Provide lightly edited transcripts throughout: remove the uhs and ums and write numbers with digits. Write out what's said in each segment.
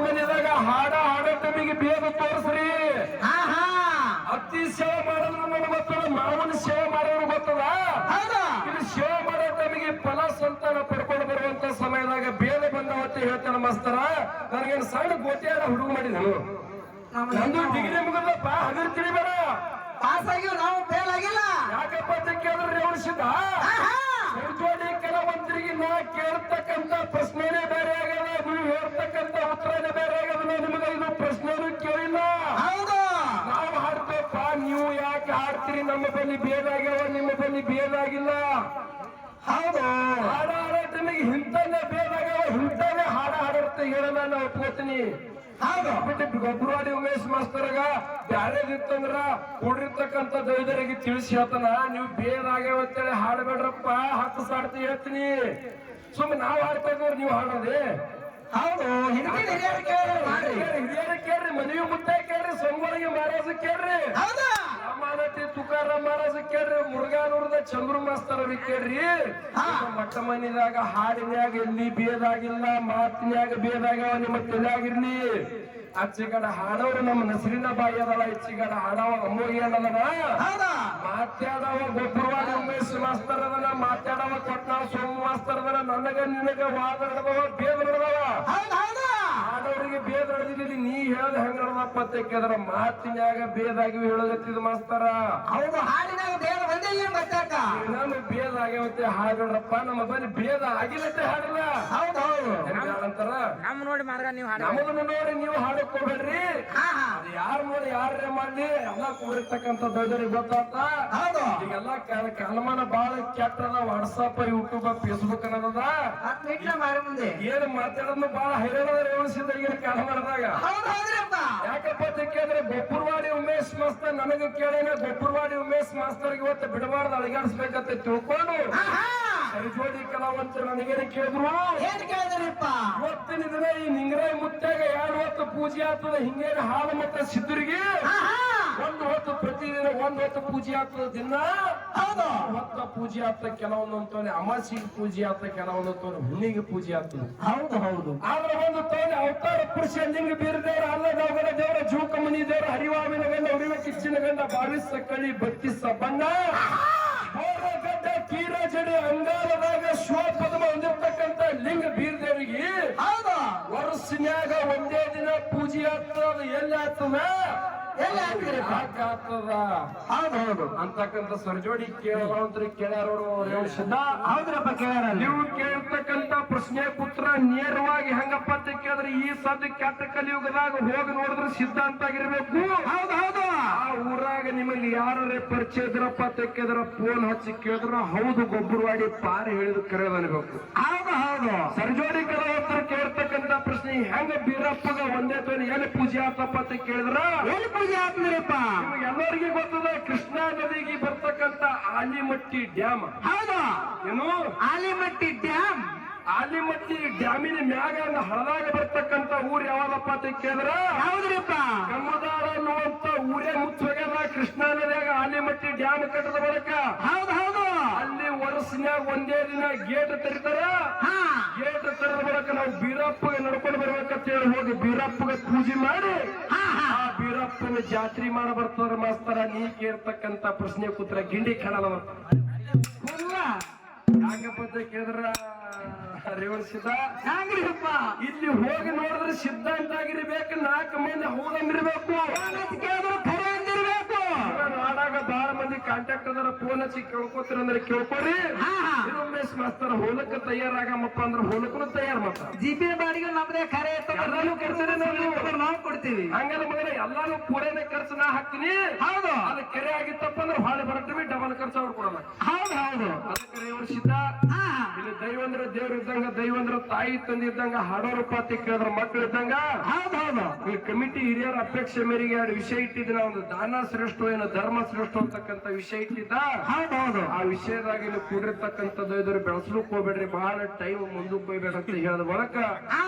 ಮನೆದಾಗ ಹಾಡ ಟೈಮಿಗೆ ಬೇಗ ತೋರಿಸ್ರಿ. ಅತ್ತಿ ಸೇವೆ ಮಾಡೋದ್ರ ನಮಗೆ ಗೊತ್ತದ, ಮಾವನ ಸೇವೆ ಮಾಡೋರು ಗೊತ್ತದ. ಇಲ್ಲಿ ಸೇವೆ ಮಾಡೋ ಟೈಮಿಗೆ ಫಲ ಸಂತಾನ ಪಡ್ಕೊಂಡು ಬರುವಂತ ಸಮಯದಾಗ ಬೇಗ ಬಂದವತ್ತೆ ಹೇಳ್ತಾನೆ ಮಾಸ್ತರ. ನನಗೇನು ಸಣ್ಣ ಗೋಟಿಯಾಡ ಹುಡುಗ ಮಾಡಿದನು, ನಂದು ಡಿಗ್ರಿ ಮುಗಿದಪ್ಪ, ಹಗರ್ ತಿಳಿಬೇಡ, ಪಾಸ್ ಆಗಿವ್ ನಾವು ಫೇಲ್ ಆಗಿಲ್ಲ. ಯಾಕಪ್ಪ ಅಂತ ಕೇಳಿದ್ರೆ ರೇವಣಿಸಿದ ಸಂಜೋಡಿ ಕೆಲವಂತರಿಗೆ ನಾ ಕೇಳ್ತಕ್ಕಂತ ಪ್ರಶ್ನೆನೇ ಬೇರೆ ಆಗದ, ನೀವು ಹೇಳ್ತಕ್ಕಂತ ಉತ್ತರನೇ ಬೇರೆ ಆಗದ. ನಿಮಗೆ ಇದು ಪ್ರಶ್ನೆನೂ ಕೇಳಿಲ್ಲ. ನಾವು ಹಾಡ್ತೇವಪ್ಪ, ನೀವು ಯಾಕೆ ಹಾಡ್ತೀರಿ? ನಮ್ಮ ಬಲ್ಲಿ ಭೇದ ಆಗ್ಯಾವ, ನಿಮ್ಮ ಬಲ್ಲಿ ಭೇದ ಆಗಿಲ್ಲ. ಹೌದು, ಹಾಡ ಹಾಡೋ ಟೈಮಿಗೆ ಇಂಥನ್ನೇ ಭೇದ ಆಗ್ಯಾವ, ಇಂಥನ್ನೇ ಹಾಡಿರುತ್ತೆ ಹೇಳೋಣ ನಾ ಒಪ್ಕೋತೀನಿ. ಬಿಟ್ಟು ಗೊಬ್ಬರವಾಡಿ ಉಮೇಶ್ ಮಾಸ್ತರ್ಗ ಬ್ಯಾರೇದಿತ್ತಂದ್ರ ಕೂಡಿರ್ತಕ್ಕಂಥ ದೈವರಿಗೆ ತಿಳಿಸಿ ಹೇಳ್ತಾನ, ನೀವು ಬೇರೆ ಆಗ್ಯಾವ ಅಂತೇಳಿ ಹಾಡಬೇಡ್ರಪ್ಪ, ಹತ್ತು ಸಾಡ್ತಿ ಹೇಳ್ತೀನಿ. ಸುಮ್ಮನೆ ನಾವು ಹಾಡ್ತಾ ಇದ್ದೀವಿ, ನೀವು ಹಾಡೋದೇ. ಹೌದು, ಹಿರಿಯರು ಕೇಳ್ರಿ, ಮದುವೆ ಮುದ್ದೆ ಕೇಳ್ರಿ, ಸೋಮವಾರಿಗೆ ಮಹಾರಾಜ ಕೇಳ್ರಿ, ರಾಮಾನಟಿ ತುಕಾರಾಮ್ ಮಹಾರಾಜ ಕೇಳ್ರಿ, ಮುರುಘಾನೂರದ ಚಂದ್ರು ಮಾಸ್ತರ್ ಅವ್ರಿಗೆ ಕೇಳ್ರಿ. ಮಟ್ಟ ಮನಿದಾಗ ಹಾಡಿನ್ಯಾಗ ಎಲ್ಲಿ ಭೇದ ಆಗಿಲ್ಲ, ಮಾತಿನ್ಯಾಗ ಭೇದ ಆಗ್ಯಾವ, ನಿಮ್ಮ ತಲೆಯಾಗಿರ್ಲಿ. ಆಚೆಗಡ ಹಾಡೋರು ನಮ್ಮ ನಸರಿನ ಬಾಯಿ ಅದಲ್ಲ, ಈಚೆಗಡ ಹಾಡವ ಅಮ್ಮೋಗಿ ಅದನ, ಮಾತಾಡವ ಗೊಬ್ಬರವಾದ ಉಮೇಶ್ ಮಾಸ್ತರ್ ಅದನ, ಮಾತಾಡವ ಕೊಟ್ನಾಳ ಸೋಮ ಮಾಸ್ತರ್ ಅದನ. ನನಗ ನಿನಗ ವಾದ ನಡೆದವ, ಭೇದ ನಡೆದವ. ಹಾಡೋರಿಗೆ ಭೇದ ನಡೆದಿಲ್ಲ, ನೀ ಹೇಳದ ಹೆಂಗ ನಡೆದಪ್ಪ ಅಂತ ಕೇಳಿದ್ರ ಮಾತಿನ್ಯಾಗ ಭೇದ ಆಗಿವಿ ಹೇಳಗತ್ತಿದ ಮಾಸ್ತರ. ಹೌದು, ಹಾಡಿನಾಗ ಭೇದ ಒಂದೇ ಏನ್ ಗೊತ್ತಾಕ, ನಾನು ಭೇದ ಆಗ್ಯಾವತ್ತೆ ಹಾಡ್ರಪ್ಪ, ನಮ್ಮ ಬಳಿ ಭೇದ ಆಗಿಲ್ಲತ್ತೆ ಹಾಡಲ್ಲ. ಹೌದು ಹೌದು ಅಂತಾರ, ನಮ್ಮ ನೋಡಿ ಮಾರ್ಗ ನೀವು ನಮ್ಮದನ್ನ ನೋಡಿ ನೀವು ಹಾಡಕ್ ಹೋಗ್ಬೇಡ್ರಿ. ಯಾರು ನೋಡಿ ಯಾರೇ ಮಾಡ್ಲಿ ಎಲ್ಲ ಕೂಡಿರ್ತಕ್ಕಂಥ ದೊಡ್ಡರಿಗೆ ಗೊತ್ತಾತ. ಈಗೆಲ್ಲ ಕಾಲಮಾನ ಬಾಳ ಕೆಟ್ಟದ, ವಾಟ್ಸಪ್, ಯೂಟ್ಯೂಬ್, ಫೇಸ್ಬುಕ್ ಅನ್ನೋದ. ಏನ್ ಮಾತಾಡೋದು ಬಾಳ ಹೈರಾಣ ರೇವಣಿಸಿದ ಈಗಿನ ಕಾಲಮಾನದಾಗ. ಯಾಕಪ್ಪ ಅಂತ ಕೇಳಿದ್ರೆ ಗೊಬ್ಬರವಾಡಿ ಉಮೇಶ್ ಮಾಸ್ತರ್ ನನಗೆ ಕೇಳೇನ, ಗೊಬ್ಬರವಾಡಿ ಉಮೇಶ್ ಮಾಸ್ತರ್ಗೆ ಇವತ್ತು ಬಿಡಬಾರ್ದು, ಅಳಗಾಡಿಸ್ಬೇಕಂತ ತಿಳ್ಕೊಂಡು ಸರಿಜೋಡಿ ಕಲಾವಂತರು ನನಗೇನು ಕೇಳಿದ್ರು, ಇವತ್ತಿನ ದಿನ ಈ ನಿಂಗರಾಯಿ ಮುತ್ತಾಗ 2 ಹೊತ್ತು ಪೂಜೆ ಆಗ್ತದ. ಹಿಂಗೇನು ಹಾಲು ಮತ್ತೆ ಸಿದ್ಧರಿಗೆ 1 ಹೊತ್ತು ಪ್ರತಿದಿನ 1 ಹೊತ್ತು ಪೂಜೆ ಆಗ್ತದ. ದಿನ 1 ಹೊತ್ತು ಪೂಜೆ ಆಗ್ತದೆ, ಕೆಲವೊಂದೊಂದು ಅಮಾಸಿಗೆ ಪೂಜೆ ಆಗ್ತದೆ, ಕೆಲವೊಂದೊಂದು ಹುಣ್ಣಿಗೆ ಪೂಜೆ ಆಗ್ತದೆ. ಹೌದು ಹೌದು, ಆದ್ರೆ ಒಂದು ತೋನೆ ಅವತಾರ ಪುರುಷ ಲಿಂಗ ಬೀರ್ ದೇವರ, ಅಲ್ಲದವರ ದೇವರ, ಜೂಕಮನಿ ದೇವರ, ಹರಿವಾಮಿನ ಗಂಡ, ಉರಿವ ಕಿಚ್ಚಿನ ಗಂಡ, ಬಾವಿಸ ಕಳಿ ಬತ್ತಿಸ ಬಣ್ಣ, ಗಡ್ಡ ಕೀರ ಜಡಿ ಅಂಗಾಲದಾಗ ಶ್ವಪದ್ಮ ಹೊಂದಿರ್ತಕ್ಕಂಥ ಲಿಂಗ ಬೀರ್ ದೇವರಿಗೆ ವರ್ಷನ್ಯಾಗ ಒಂದೇ ದಿನ ಪೂಜೆ ಆಗ್ತದ. ಎಲ್ಲಿ ಆಗ್ತದ? ಆಗ್ತದ. ಹೌದು ಅಂತಕ್ಕಂಥ ಸರ್ಜೋಡಿ ಕೇಳುವಂತರಿಗೆ ಕೇಳ್ಯಾರೋಡು ರೇವಣಿಸಿದ್ದ. ಹೌದ್ರಪ್ಪ ಕೇಳ್ಯಾರ. ನೀವು ಕೇಳ್ತಕ್ಕಂಥ ಪ್ರಶ್ನೆ ಪುತ್ರ ನೇರವಾಗಿ ಹೆಂಗಪ್ಪ ಅಂತ ಕೇಳಿದ್ರೆ, ಈ ಸದ್ಯ ಕೆಟ್ಟ ಕಲಿಯುಗದಾಗ ಹೋಗಿ ನೋಡಿದ್ರೆ ಸಿದ್ಧಾಂತ ಆಗಿರ್ಬೇಕು. ಹೌದು ಹೌದು, ಆ ಊರಾಗ ನಿಮಗೆ ಯಾರೇ ಪರಿಚಯ ಇದ್ರಪ್ಪ ಅಂತ ಕೇಳಿದ್ರ ಫೋನ್ ಹಚ್ಚಿ ಕೇಳಿದ್ರ ಹೌದು ಗೊಬ್ಬರವಾಡಿ ಪಾರಿ ಹೇಳಿದ್ ಕರೆಯೋದು ಅನ್ಬೇಕು. ಹೌದು ಹೌದು, ಸರ್ಜೋಡಿ ಕಲಾವಂತರು ಕೇಳ್ತಕ್ಕಂಥ ಪ್ರಶ್ನೆ, ಹೆಂಗ ಬೀರಪ್ಪಗ ಒಂದೇ ತೋನಿ ಎಲ್ಲಿ ಪೂಜೆ ಆತಪ್ಪ ಅಂತ ಕೇಳಿದ್ರ ಎಲ್ಲಿ ಪೂಜೆ ಆಗ್ತದ್ರಪ್ಪ? ನಿಮ್ಗೆ ಎಲ್ಲರಿಗೂ ಗೊತ್ತದ, ಕೃಷ್ಣಾ ನದಿಗೆ ಬರ್ತಕ್ಕಂಥ ಆಲಿಮಟ್ಟಿ ಡ್ಯಾಮ್. ಹೌದು, ಏನು ಆಲಿಮಟ್ಟಿ ಡ್ಯಾಮ್? ಆಲಿಮಟ್ಟಿ ಡ್ಯಾಮಿನ ಮ್ಯಾಗ ಹಳದಾಗ ಬರ್ತಕ್ಕಂಥ ಊರ್ ಯಾವ್ದಪ್ಪ ಅಂತ ಕೇಳಿದ್ರ ಹೌದ್ರಪ್ಪ, ಕಮ್ಮದಾರ ಅನ್ನುವಂತ ಊರೇ ಮುಚ್ಚ ಹೋಗ್ಯದ. ಕೃಷ್ಣಾ ನದಿಯಾಗ ಆಲಿಮಟ್ಟಿ ಡ್ಯಾಮ್ ಕಟ್ಟದ ಬರಕ ಹೌದು ಹೌದು, ಅಲ್ಲಿ ವರ್ಷನ್ಯಾಗ ಒಂದೇ ದಿನ ಗೇಟ್ ತೆರಿತಾರ. ಗೇಟ್ ತೆರೆದ ಬರಕ ನಾವು ಬೀರಪ್ಪಗೆ ನಡ್ಕೊಂಡು ಬರ್ಬೇಕಂತ ಹೇಳಿ ಹೋಗಿ ಬೀರಪ್ಪಗೆ ಪೂಜೆ ಮಾಡಿ ಆ ಬೀರಪ್ಪನ ಜಾತ್ರೆ ಮಾಡ ಬರ್ತಾರ ಮಾಸ್ತರ. ನೀ ಕೇಳ್ತಕ್ಕಂತ ಪ್ರಶ್ನೆ ಕೂತ್ರ ಗಿಂಡಿ ಕಾಣಲ್ಲ. ಯಾಕಪ್ಪ ಅಂತ ಕೇಳಿದ್ರ ರೇವಣಿಸಿದ, ಇಲ್ಲಿ ಹೋಗಿ ನೋಡಿದ್ರೆ ಸಿದ್ಧಾಂತ ಆಗಿರ್ಬೇಕು, 4 ಮಂದಿ ಹೌದಂದಿರ್ಬೇಕು, ಖರೆ ಅಂದಿರ್ಬೇಕು. ನಾಡಾಗ ಬಹಳ ಮಂದಿ ಕಾಂಟ್ಯಾಕ್ಟ್ ಅದರ, ಫೋನ್ ಹಚ್ಚಿ ಕೇಳ್ಕೊತೀರಂದ್ರೆ ಕೇಳ್ಕೊರಿ. ಉಮೇಶ್ ಮಾಸ್ತರ್ ಹೋಲಕ್ಕ ತಯಾರಾಗಮ್ಮಪ್ಪ ಅಂದ್ರೆ ಹೋಲಕ್ಕೂ ತಯಾರು ಮಾಡ್ತಾರ. ಜಿಪಿ ಬಾಡಿಗೆ ನಮ್ದೇ ಖರೆ ನಾವು ಕೊಡ್ತೀವಿ. ಹಂಗಲ್ಲ ಮಗನ ಎಲ್ಲಾನು ಕೂಡೇನೆ ಖರ್ಚು ನಾ ಹಾಕ್ತೀನಿ. ಹೌದು, ಅದು ಕೆರೆ ಆಗಿತ್ತಪ್ಪ ಅಂದ್ರೆ ಹೊಳೆ ಬರ್ತೀವಿ, ಡಬಲ್ ಖರ್ಚು ಅವ್ರು ಕೊಡಲ್ಲ. ಹೌದು ಹೌದು, ಅದಕ್ಕೆ ರೇವಣಿಸಿದ್ದ. ಇಲ್ಲಿ ದೈವಂದ್ರ ದೇವ್ರ ಇದ್ದಂಗ, ದೈವಂದ್ರ ತಾಯಿ ತಂದಿದ್ದಂಗ, ಹಾಡೋರಪ್ಪ ಅಂತ ಕೇಳಿದ್ರ ಮಕ್ಳು ಇದ್ದಂಗ. ಹೌದು ಹೌದು, ಈ ಕಮಿಟಿ ಹಿರಿಯರ ಅಪೇಕ್ಷೆ ಮೇರೆಗೆ 2 ವಿಷಯ ಇಟ್ಟಿದ್ದ. ಒಂದು ದಾನ ಶ್ರೇಷ್ಠ, ಏನು ಧರ್ಮ ಶ್ರೇಷ್ಠ ಅಂತಕ್ಕಂಥ ವಿಷಯ ಇಟ್ಟಿದ್ದ. ಹೌದು ಹೌದು, ಆ ವಿಷಯದಾಗ ಇಲ್ಲಿ ಕೂಡಿರ್ತಕ್ಕಂಥದ್ದು ಇದ್ರ ಬೆಳೆಸ್ಲಿಕ್ಕೆ ಹೋಗ್ಬೇಡ್ರಿ, ಬಹಳ ಟೈಮ್ ಮುಂದಕ್ಕೆ ಹೋಗ್ಬೇಕಂತ ಹೇಳಿದ ಬಳಕ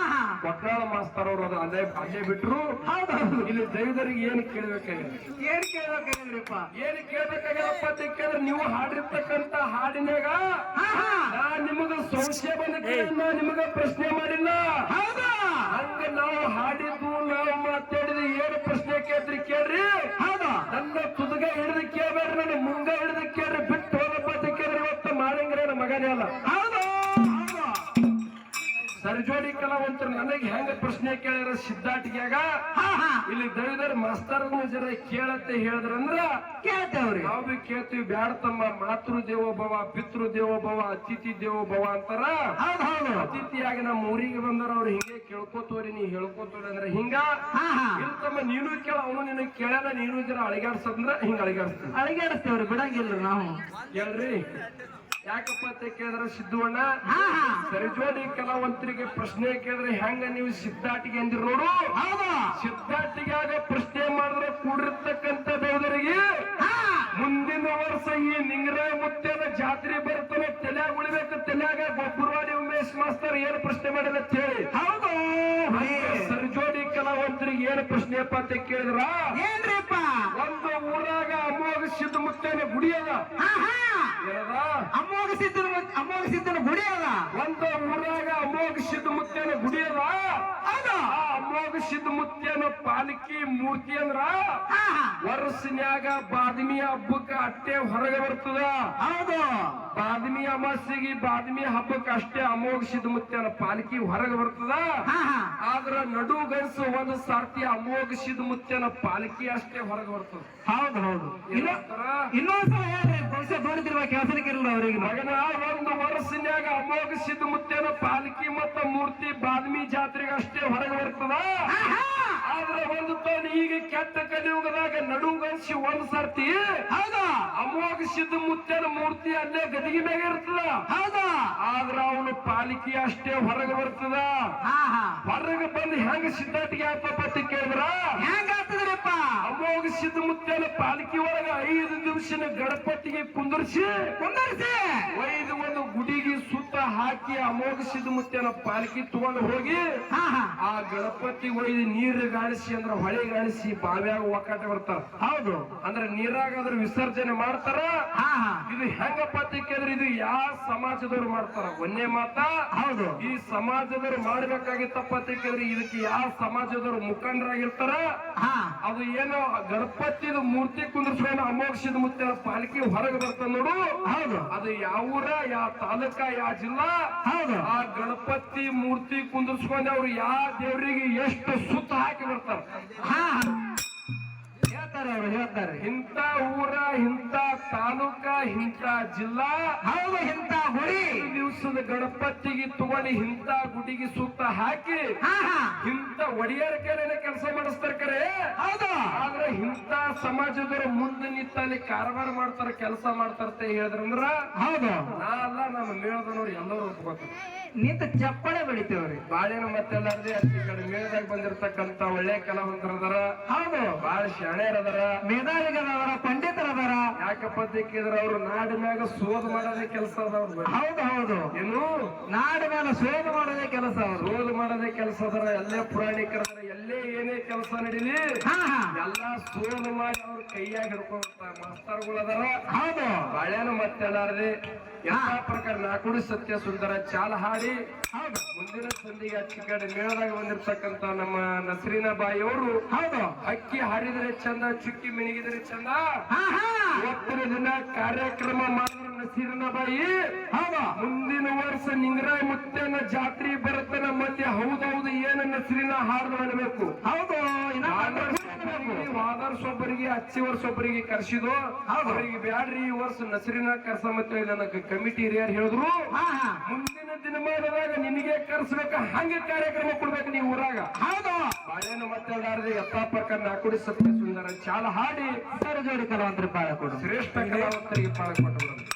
ಒಕ್ಕಳ ಮಾಸ್ತರ್ ಅವರು ಅದು ಅಲ್ಲೇ ಬಿಟ್ರು. ಇಲ್ಲಿ ದೈವದರಿಗೆ ಏನು ಕೇಳ್ಬೇಕಾಗಿದೆ? ಏನ್ ಕೇಳ್ಬೇಕಾಗಿದ್ರಿಪ್ಪ? ಏನು ಕೇಳ್ಬೇಕಾಗ್ಯದಪ್ಪ ಅಂತ ಕೇಳಿದ್ರೆ, ನೀವು ಹಾಡಿರ್ತಕ್ಕಂಥ ಹಾಡಿನಾಗ ನಾ ನಿಮಗ ಸಂಶಯ ಬಂದ ಕೇಳಿದ, ನಿಮಗ ಪ್ರಶ್ನೆ ಮಾಡಿಲ್ಲ. ಹಂಗ ನಾವು ಹಾಡಿದ ಕಲಾವಂತರು ನನಗೆ ಹೆಂಗ ಪ್ರಶ್ನೆ ಕೇಳ್ಯಾರ ಸಿದ್ಧಾಟಿಗ್ಯಾಗ ಇಲ್ಲಿ ದೈವದರ್ ಮಾಸ್ತರ್ ಜರ ಕೇಳತ್ತೆ ಹೇಳಿದ್ರಂದ್ರ ಕೇಳ್ತೇವ್ರಿ ನಾವ್ ಬಿ ಕೇಳ್ತೀವಿ ಬ್ಯಾಡ ತಮ್ಮ ಮಾತೃ ದೇವೋಭವ ಪಿತೃ ದೇವೋಭವ ಅತಿಥಿ ದೇವೋಭವ ಅಂತಾರ ಹೌದು ಹೌದು ಅತಿಥಿಯಾಗಿ ನಮ್ಮ ಊರಿಗೆ ಬಂದವ್ರ ಅವ್ರು ಹಿಂಗೆ ಕೇಳ್ಕೋತವ್ರಿ ನೀ ಹೇಳ್ಕೋತವ್ರಿ ಅಂದ್ರೆ ಹಿಂಗ ಇಲ್ಲ ತಮ್ಮ ನೀನು ಕೇಳ ಅವನು ನಿನಗ್ ಕೇಳಲ್ಲ ನೀನು ಜರ ಅಳಿಗಾಡ್ಸಂದ್ರ ಹಿಂಗ ಅಳಿಗಾಡ್ಸ್ತೀವಿ ಅಳಿಗಾಡಿಸ್ತೇವ್ರಿ ಬಿಡಂಗಿಲ್ರಿ ನಾವು ಹೇಳ್ರಿ ಯಾಕಪ್ಪ ಅಂತ ಕೇಳಿದ್ರ ಸಿದ್ದುವಣ್ಣ ಸರಿಜೋಡಿ ಕಲಾವಂತರಿಗೆ ಪ್ರಶ್ನೆ ಕೇಳಿದ್ರೆ ಹೆಂಗ ನೀವು ಸಿದ್ಧಾಟಿಗೆ ಅಂದಿರ್ ನೋಡು ಹೌದು ಸಿದ್ಧಾಟಿಗಾಗ ಪ್ರಶ್ನೆ ಮಾಡಿದ್ರೆ ಕೂಡಿರ್ತಕ್ಕಂಥ ದೇವರಿಗೆ ಮುಂದಿನ ವರ್ಷ ಈ ನಿಂಗರಾಯ ಮುತ್ತೇನ ಜಾತ್ರೆ ಬರ್ತಾನೆ ತಲ್ಯಾಗ ಉಳಿಬೇಕು ತಲ್ಯಾಗ ಗೊಬ್ಬರವಾಡಿ ಉಮೇಶ್ ಮಾಸ್ತರ್ ಏನ್ ಪ್ರಶ್ನೆ ಮಾಡಿಲ್ಲ ಅಂತ ಹೇಳಿ ಹೌದು ಸರಿಜೋಡಿ ಕಲಾವಂತರಿಗೆ ಏನ್ ಪ್ರಶ್ನೆಯಪ್ಪ ಅಂತ ಕೇಳಿದ್ರ ಏನ್ರಿಪ್ಪ ಒಂದು ಊರಾಗ ಅಮೋಘ ಸಿದ್ಧ ಮುತ್ತೇನ ಗುಡಿ ಅದ ಏನದ ಅಮೋಘಸಿದ್ದನ ಗುಡಿ ಅದ ಒಂದು ಊರಾಗ ಅಮೋಘ ಸಿದ್ಧ ಮುತ್ತೇನ ಗುಡಿ ಅದ ಹೌದು ಆ ಅಮೋಘ ಸಿದ್ಧ ಮುತ್ತೇನ ಪಾಲಿಕೆ ಮೂರ್ತಿ ಅಂದ್ರ ವರ್ಷನ್ಯಾಗ ಬಾದ್ಮಿ ಹಬ್ಬಕ್ಕ ಅಷ್ಟೇ ಹೊರಗೆ ಬರ್ತದ ಹೌದು ಬಾದ್ಮಿ ಅಮಾಸಿಗೆ ಬಾದ್ಮಿ ಹಬ್ಬಕ್ಕ ಅಷ್ಟೇ ಅಮೋಘ ಸಿದ್ಧ ಮುತ್ತೇನ ಪಾಲಿಕೆ ಹೊರಗೆ ಬರ್ತದ ಆದ್ರ ನಡು ಗಂಡಸು ಒಂದು ಸಾರ್ತಿ ಅಮೋಘ ಸಿದ್ಧ ಮುತ್ತೇನ ಪಾಲಿಕೆ ಅಷ್ಟೇ ಹೊರಗೆ ಬರ್ತದ ಹೌದು ಹೌದು ಇನ್ನೊಂದ್ಸಲ ಹೇಳ್ರಿ ಬಹುಶಃ ನೋಡಿದಿರುವ ಕೆಲಸಕ್ಕಿರಲ್ಲ ಅವ್ರಿಗೆ ಮಗನ ಒಂದು ವರ್ಷನ್ಯಾಗ ಅಮೋಘ ಸಿದ್ಧ ಮುತ್ತೇನ ಪಾಲಿಕೆ ಮತ್ತ ಮೂರ್ತಿ ಬಾದ್ಮಿ ಜಾತ್ರೆಗೆ ಅಷ್ಟೇ ಹೊರಗೆ ಬರ್ತದ ಆದ್ರೆ ಒಂದು ತೋನ್ ಈಗ ಕೆಟ್ಟ ಕಲಿಯುಗದಾಗ ನಡುಗನ್ಸಿ ಒಂದ್ ಸರ್ತಿ ಹೌದು ಅಮೋಘ ಸಿದ್ಧ ಮುತ್ತೇನ ಮೂರ್ತಿ ಅಲ್ಲೇ ಗದಿಗೆ ಮ್ಯಾಗ ಇರ್ತದ ಹೌದು ಆದ್ರ ಅವನು ಪಾಲಿಕೆ ಅಷ್ಟೇ ಹೊರಗೆ ಬರ್ತದ ಹೊರಗೆ ಬಂದು ಹೆಂಗ ಸಿದ್ಧಾಟಿಗೆ ಆಗ್ತಪ್ಪ ಅಂತ ಕೇಳಿದ್ರ ಹೆಂಗಾಗ್ತದ್ರಪ್ಪ ಅಮೋಘ ಸಿದ್ಧ ಮುತ್ತೇನ ಪಾಲಿಕೆ ಒಳಗ 5 ದಿವಸನ ಗಣಪತಿಗೆ ಕುಂದರ್ಸಿ ಒಯ್ದು ಒಂದು ಗುಡಿಗೆ ಸುತ್ತ ಹಾಕಿ ಅಮೋಘ ಸಿದ್ಧ ಮುತ್ತೇನ ಪಾಲಿಕೆ ತಗೊಂಡು ಹೋಗಿ ಆ ಗಣಪತಿ ಒಯ್ದು ನೀರು ಗಾಳಿಸಿ ಅಂದ್ರ ಹೊಳೆ ಗಾಳಿಸಿ ಬಾವ್ಯಾಗ ಒಕ್ಕಾಟ ಬರ್ತಾರ ಹೌದು ಅಂದ್ರೆ ನೀರಾಗ ಅದ್ರ ವಿಸರ್ಜನೆ ಮಾಡ್ತಾರ ಇದು ಹೆಂಗಪ್ಪ ಅಂತ ಕೇಳಿದ್ರೆ ಇದು ಯಾವ ಸಮಾಜದವ್ರು ಮಾಡ್ತಾರ ಒಂದೇ ಮಾತ ಹೌದು ಈ ಸಮಾಜದವ್ರು ಮಾಡ್ಬೇಕಾಗಿತ್ತಪ್ಪ ಅಂತ ಕೇಳಿದ್ರೆ ಇದಕ್ಕೆ ಯಾವ ಸಮಾಜದವ್ರು ಮುಖಂಡರಾಗಿರ್ತಾರ ಅದು ಏನೋ ಗಣಪತಿದು ಮೂರ್ತಿ ಕುಂದ್ರಿಸ್ಕೊಂಡು ಅಮೋಘ ಸಿದ್ಧ ಮುತ್ತೇನ ಪಾಲಿಕೆ ಹೊರಗೆ ಬರ್ತಾರ ನೋಡು ಹೌದು ಅದು ಯಾವ ಊರ ಯಾವ ತಾಲೂಕ ಯಾವ ಜಿಲ್ಲಾ ಹೌದು ಆ ಗಣಪತಿ ಮೂರ್ತಿ ಕುಂದಿರ್ಸ್ಕೊಂಡು ಅವ್ರು ಯಾವ ದೇವರಿಗೆ ಎಷ್ಟು ಸುತ್ತ ಹಾಕಿ ಬರ್ತಾರ ಹೇಳ್ತಾರೆ ಅವ್ರು ಹೇಳ್ತಾರೆ ಇಂಥ ಊರ ಇಂಥ ತಾಲೂಕ ಇಂಥ ಜಿಲ್ಲಾ ಹೌದು ಇಂಥ ಗುಡಿ ದಿವಸದ ಗಣಪತಿಗೆ ತಗೊಂಡು ಇಂಥ ಗುಡಿಗೆ ಸುತ್ತ ಹಾಕಿ ಇಂಥ ಒಡಿಯಾರ ಕೈಲೇನೆ ಕೆಲಸ ಮಾಡಿಸ್ತಾರ ಕರೆ ಹೌದು ಆದ್ರೆ ಇಂಥ ಸಮಾಜದವರು ಮುಂದೆ ನಿಂತಲ್ಲಿ ಕಾರವಾರ ಮಾಡ್ತಾರ ಕೆಲಸ ಮಾಡ್ತಾರ ಅಂತ ಹೇಳಿದ್ರಂದ್ರ ಹೌದು ನಾ ಅಲ್ಲ ನಮ್ಮ ಮೇಳದನವ್ರು ಎಲ್ಲರೂ ಒಪ್ಕೋತಾರೆ ನಿಂತ ಚಪ್ಪಳೆ ಬೆಳಿತೇವ್ರಿ ಬಾಳೆನ ಮತ್ತೆಲ್ಲಾರ್ದೆ ಅತಿ ಕಡೆ ಮೇಳದಾಗ ಬಂದಿರ್ತಕ್ಕಂತ ಒಳ್ಳೆ ಕಲಾವಂತರು ಅದಾರ ಹೌದು ಬಾಳ ಶಾಣ್ಯರದಾರ ಮೇಧಾವಿಗಳದಾರ ಪಂಡಿತರದಾರ ಯಾಕಪ್ಪ ಅಂತ ಕೇಳಿದ್ರ ಅವ್ರು ನಾಡಿ ಮ್ಯಾಗ ಸೋದ್ ಮಾಡೋದೇ ಕೆಲಸ ಅದಾವ್ರು ಹೌದು ಹೌದು ಏನು ನಾಡ ಮೇಲೆ ಶೋಧ ಮಾಡೋದೇ ಕೆಲಸ ಅವರು ಸೋದ್ ಮಾಡೋದೇ ಕೆಲಸ ಅದಾರ ಎಲ್ಲೇ ಪುರಾಣಿಕರದಾರ ಎಲ್ಲೇ ಏನೇ ಕೆಲಸ ನಡೀಲಿ ಎಲ್ಲಾ ಸೋದ್ ಮಾಡಿ ಅವ್ರ ಕೈಯಾಗ ಹಿಡ್ಕೊಂತ ಮಾಸ್ತರ್ಗಳದಾರ ಹೌದು ಬಾಳೆನ ಮತ್ತೆಲ್ಲಾರ್ದೆ ಎಲ್ಲಾ ಪ್ರಕಾರ ನಾಕುಡಿ ಸತ್ಯ ಸುಂದರ ಚಾಲ ಹಾಡಿ ಹೌದು ಮುಂದಿನ ಸಂಧಿಗೆ ಅಚ್ಚಿ ಕಡೆ ಮೇಳದಾಗ ಬಂದಿರ್ತಕ್ಕಂತ ನಮ್ಮ ನಸರೀನ ಬಾಯಿ ಅವರು ಹೌದು ಅಕ್ಕಿ ಹಾಡಿದರೆ ಚಂದ ಚುಕ್ಕಿ ಮಿಣಿಗಿದರೆ ಚಂದ ಇವತ್ತಿನ ದಿನ ಕಾರ್ಯಕ್ರಮ ಮಾಡಿದ್ರು ನಸೀರನ ಬಾಯಿ ಹೌದು ಮುಂದಿನ ವರ್ಷ ನಿಂಗರಾಯ ಮುತ್ತೇನ ಜಾತ್ರೆ ಬರುತ್ತನ ಮತ್ತೆ ಹೌದೌದು ಏನು ನಸೀರಿನ ಹಾಡ್ದು ಮಾಡಬೇಕು ಹೌದು ವಾದರ್ಸ್ ಒಬ್ಬರಿಗೆ ಹಚ್ಚಿ ವರ್ಷ ಒಬ್ಬರಿಗೆ ಕರ್ಸಿದ್ರು ಅವರಿಗೆ ಬ್ಯಾಡ್ರಿ ಈ ವರ್ಷ ನಸರಿನ ಕರ್ಸ ಮತ್ತೆ ನನಗೆ ಕಮಿಟಿ ಹಿರಿಯರು ಹೇಳಿದ್ರು ಮುಂದಿನ ದಿನಮಾನದಾಗ ನಿನಗೆ ಕರ್ಸ್ಬೇಕ ಹಂಗೆ ಕಾರ್ಯಕ್ರಮ ಕೊಡ್ಬೇಕು ನೀವು ಊರಾಗ ಹೌದು ಬಾಳೆನ ಮತ್ತೆ ಯಥಾ ಪ್ರಕಾರ ನಾಕುಡಿ ಸತ್ಯ ಸುಂದರ ಚಾಲ ಹಾಡಿ ಜೋಡಿ ಕಲಾವಂತರಿ ಪಾಳ ಕೊಡು ಶ್ರೇಷ್ಠ ಕಲಾವಂತರಿಗೆ ಪಾಳ ಕೊಟ್ಟು